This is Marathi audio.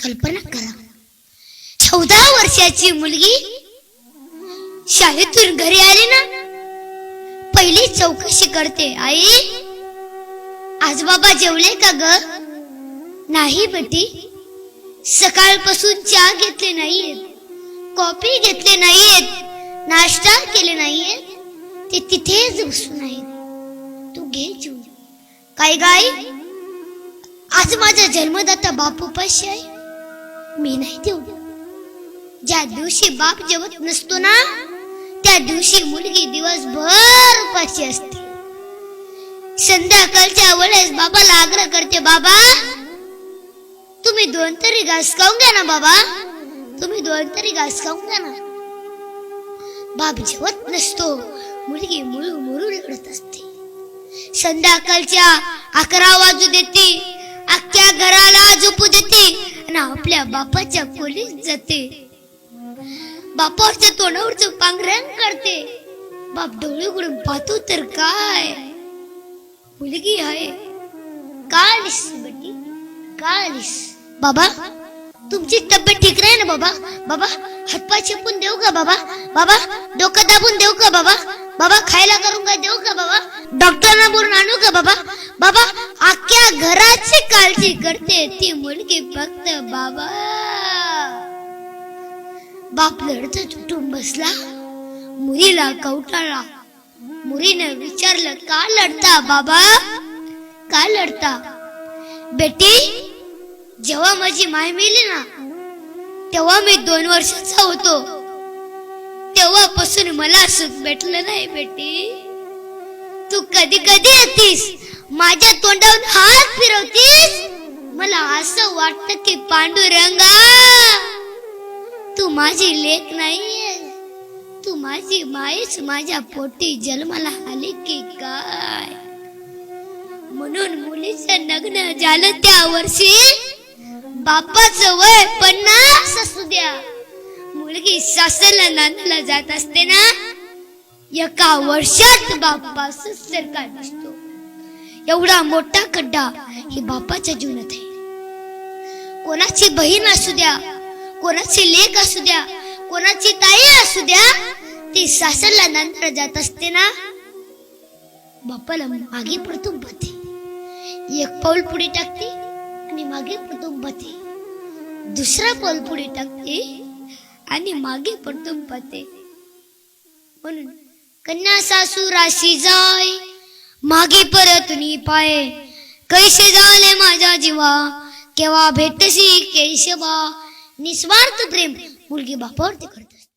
कल्पना करा, 14 वर्षाची मुलगी शाळेतून घरी आली ना, पहिली चौकशी करते, आई आज बाबा जेवले का ग? नाही बेटी, सकाळपासून चहा घेतले नाहीयेत, कॉफी घेतले नाहीयेत, नाश्ता केले नाहीयेत, ते तिथेच बसून आहेत, तू घे जेवून. काय गाई, आज माझा जन्मदाता बाप उपाशी आहे, मी नाही जेवलो. ज्या दिवशी बाप जेवत नसतो ना, त्या दिवशी मुलगी दिवसभर उपाशी असते. संध्याकाळच्या वेळेस बाबाला आग्रह करते, बाबा तुम्ही 2 तरी घास खाऊन घ्या ना, बाबा तुम्ही 2 तरी घास खाऊन घ्या ना. बाप जेवत नसतो, मुलगी मुळू मुळू लढत असते. संध्याकाळच्या 11 वाजू देते, अख्ख्या घराला झोपू देते आणि आपल्या बापाच्या खोलीत जाते. बापाच्या तोंडावरच पांघरण करते. बाप डोळे उघडून पाहतो तर काय, मुलगी आहे. का आलीस बेटी, का आलीस? बाबा तुमची तब्येत ठीक नाही ना बाबा? बाबा हातपाय चेपून देऊ का बाबा? बाबा डोकं दाबून देऊ का बाबा? बाबा खायला करून काय देऊ का बाबा? डॉक्टरांना बोलून आणू का बाबा? बाबा अख्ख्या घराची काळजी करते ती मुलगी फक्त बाबा. बाप लढत उठून बसला, मुलीला कवटाळला. मुलीने विचारलं, का लढता बाबा, का लढता? बेटी जेव्हा माझी माय मेली ना, तेव्हा मी 2 वर्षाचा होतो. तेव्हापासून मला सुख भेटलं नाही बेटी. तू कधी कधी येतीस, माझ्या तोंडावर हात फिरवतीस, मला असं वाटतं की पांडुरंगा तू माझी लेक नाहीये, तू माझी मायच माझ्या पोटी जन्माला आली की काय. म्हणून मुलीचं लग्न झालं त्या वर्षी बापाचं वय 50 असू द्या, मुलगी सासरला नांदायला जात असते ना, 1 वर्षात बापाचं सरकार दिसतो. एवढा मोठा खड्डा हे बापाच्या जीवनात आहे. कोणाची बहीण असू द्या, कोणाची लेक असू द्या, कोणाची ताई असू द्या, ती सासरला नांदायला जात असते ना, बापाला मागे परतून पाहते. 1 पाऊल पुढे टाकते आणि मागे परतून पाहते, 2रा पाऊल पुढे टाकते आणि मागे परतून पाहते. म्हणून कन्या सासू राशी जाय, मागे परतून पाय, कैसे झाले माझ्या जीवा, केव्हा भेटशी केशवा. निस्वार्थ प्रेम मुलगी बापावरती करत असते.